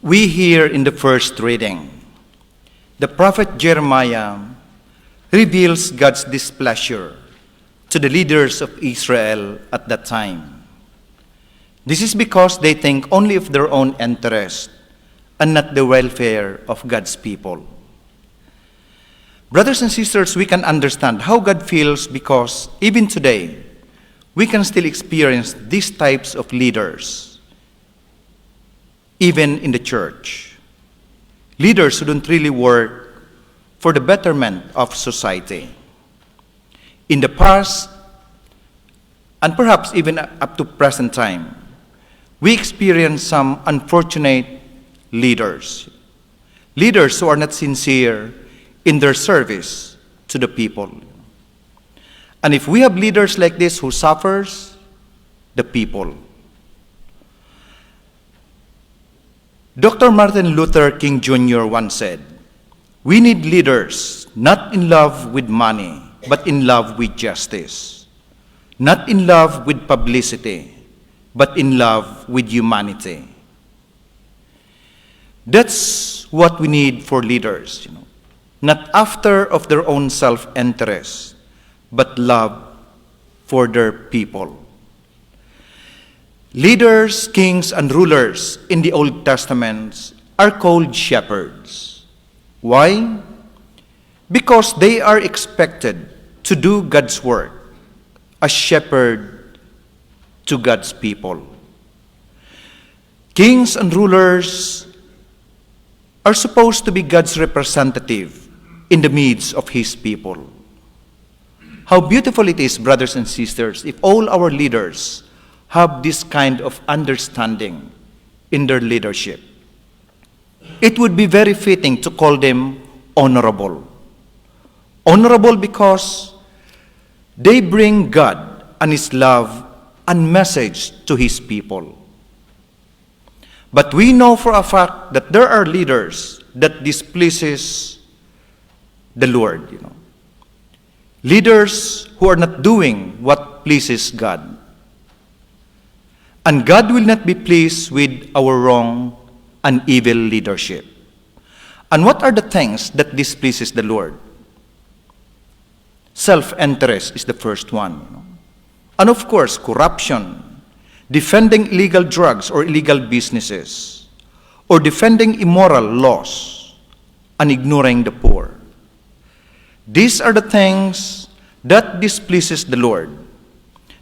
we hear in the first reading, the prophet Jeremiah reveals God's displeasure to the leaders of Israel at that time. This is because they think only of their own interest and not the welfare of God's people. Brothers and sisters, we can understand how God feels because even today, we can still experience these types of leaders, even in the church. Leaders who don't really work for the betterment of society. In the past, and perhaps even up to present time, we experience some unfortunate leaders who are not sincere in their service to the people. And if we have leaders like this who suffers, the people. Dr. Martin Luther King Jr. once said, "We need leaders not in love with money, but in love with justice. Not in love with publicity, but in love with humanity." That's what we need for leaders, not after of their own self-interest, but love for their people. Leaders, kings, and rulers in the Old Testament are called shepherds. Why? Because they are expected to do God's work as shepherd to God's people. Kings and rulers are supposed to be God's representative in the midst of His people. How beautiful it is, brothers and sisters, if all our leaders have this kind of understanding in their leadership. It would be very fitting to call them honorable. Honorable because they bring God and His love and message to His people. But we know for a fact that there are leaders that displeases the Lord, Leaders who are not doing what pleases God. And God will not be pleased with our wrong and evil leadership. And what are the things that displeases the Lord? Self-interest is the first one. And of course, corruption, defending illegal drugs or illegal businesses, or defending immoral laws, and ignoring the poor. These are the things that displeases the Lord.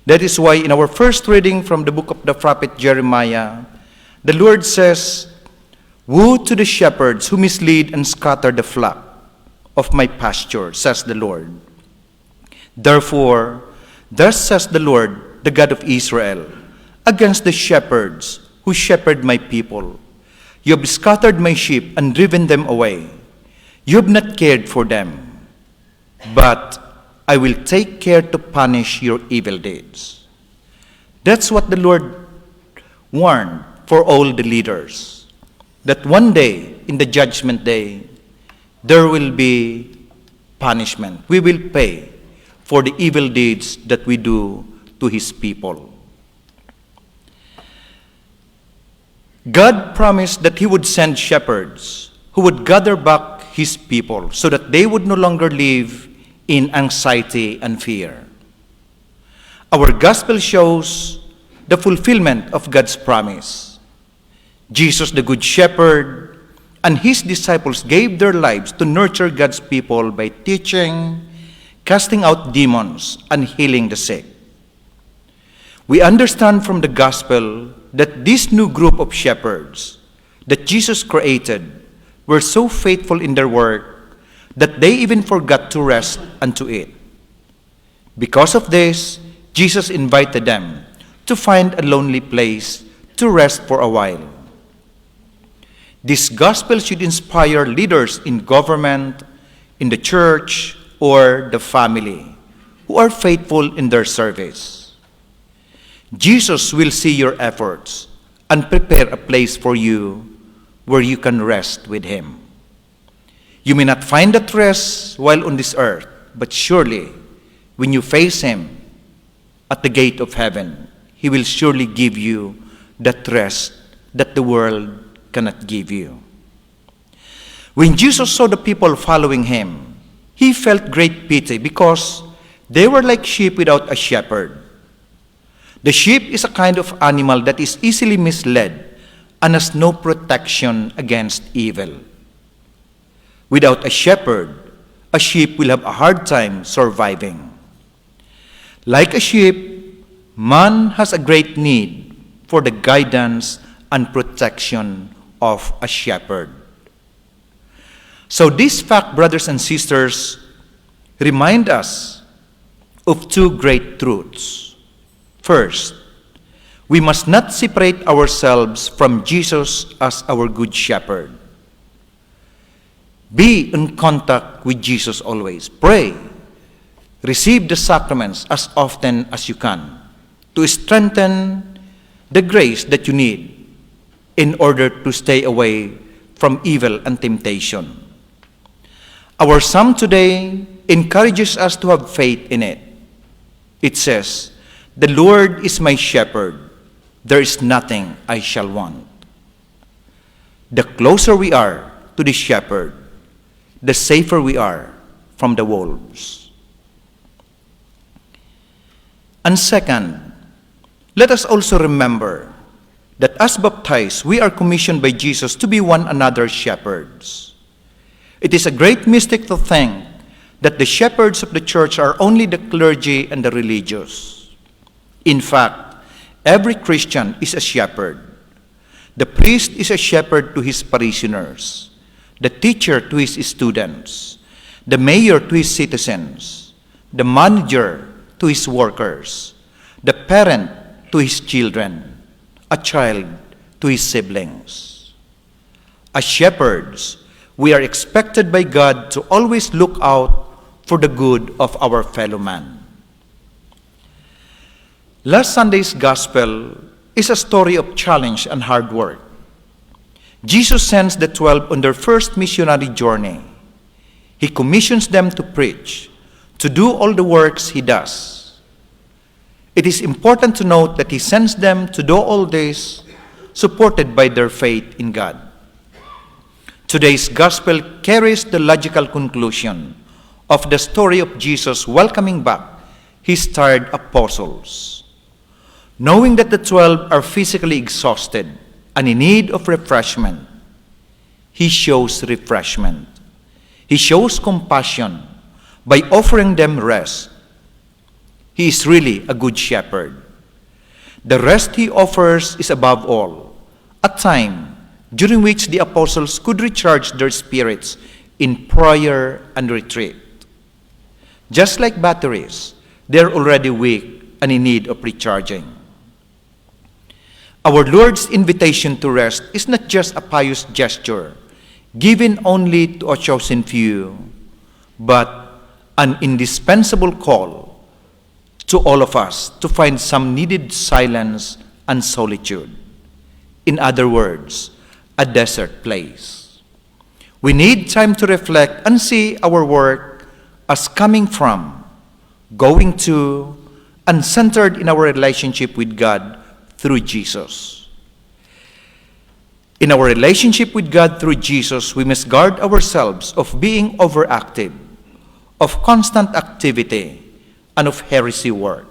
That is why in our first reading from the book of the prophet Jeremiah, the Lord says, "Woe to the shepherds who mislead and scatter the flock of my pasture, says the Lord. Therefore, thus says the Lord, the God of Israel, against the shepherds who shepherd my people. You have scattered my sheep and driven them away. You have not cared for them. But I will take care to punish your evil deeds." That's what the Lord warned for all the leaders. That one day, in the judgment day, there will be punishment. We will pay for the evil deeds that we do to His people. God promised that He would send shepherds who would gather back His people so that they would no longer live in anxiety and fear. Our gospel shows the fulfillment of God's promise. Jesus, the Good Shepherd, and His disciples gave their lives to nurture God's people by teaching, casting out demons, and healing the sick. We understand from the gospel that this new group of shepherds that Jesus created were so faithful in their work that they even forgot to rest and to eat. Because of this, Jesus invited them to find a lonely place to rest for a while. This gospel should inspire leaders in government, in the church, or the family who are faithful in their service. Jesus will see your efforts and prepare a place for you where you can rest with Him. You may not find that rest while on this earth, but surely when you face Him at the gate of heaven, He will surely give you that rest that the world cannot give you. When Jesus saw the people following him, he felt great pity because they were like sheep without a shepherd. The sheep is a kind of animal that is easily misled and has no protection against evil. Without a shepherd, a sheep will have a hard time surviving. Like a sheep, man has a great need for the guidance and protection of a shepherd. So this fact, brothers and sisters, remind us of two great truths. First, we must not separate ourselves from Jesus as our good shepherd. Be in contact with Jesus always. Pray. Receive the sacraments as often as you can to strengthen the grace that you need in order to stay away from evil and temptation. Our psalm today encourages us to have faith in it. It says, "The Lord is my shepherd, there is nothing I shall want." The closer we are to the shepherd, the safer we are from the wolves. And second, let us also remember that as baptized, we are commissioned by Jesus to be one another's shepherds. It is a great mistake to think that the shepherds of the church are only the clergy and the religious. In fact, every Christian is a shepherd. The priest is a shepherd to his parishioners, the teacher to his students, the mayor to his citizens, the manager to his workers, the parent to his children, a child to his siblings. As shepherds, we are expected by God to always look out for the good of our fellow man. Last Sunday's gospel is a story of challenge and hard work. Jesus sends the 12 on their first missionary journey. He commissions them to preach, to do all the works he does. It is important to note that he sends them to do all this supported by their faith in God. Today's gospel carries the logical conclusion of the story of Jesus welcoming back his tired apostles. Knowing that the 12 are physically exhausted and in need of refreshment, he shows refreshment. He shows compassion by offering them rest. He is really a good shepherd. The rest he offers is above all a time during which the apostles could recharge their spirits in prayer and retreat. Just like batteries, they are already weak and in need of recharging. Our Lord's invitation to rest is not just a pious gesture given only to a chosen few, but an indispensable call to all of us to find some needed silence and solitude. In other words, a desert place. We need time to reflect and see our work as coming from, going to, and centered in our relationship with God through Jesus. In our relationship with God through Jesus, we must guard ourselves of being overactive, of constant activity, and of heresy work.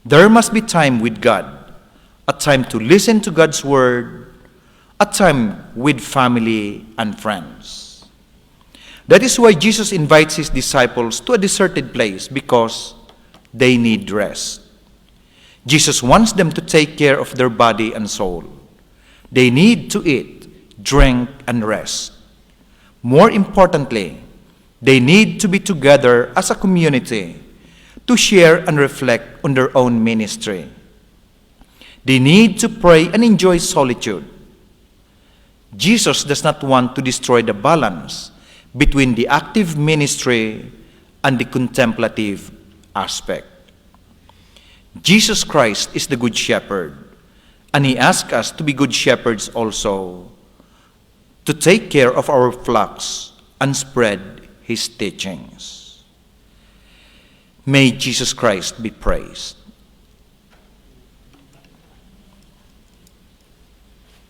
There must be time with God, a time to listen to God's word, a time with family and friends. That is why Jesus invites his disciples to a deserted place, because they need rest. Jesus wants them to take care of their body and soul. They need to eat, drink, and rest. More importantly, they need to be together as a community to share and reflect on their own ministry. They need to pray and enjoy solitude. Jesus does not want to destroy the balance between the active ministry and the contemplative aspect. Jesus Christ is the Good Shepherd, and he asks us to be good shepherds also, to take care of our flocks and spread his teachings. May Jesus Christ be praised.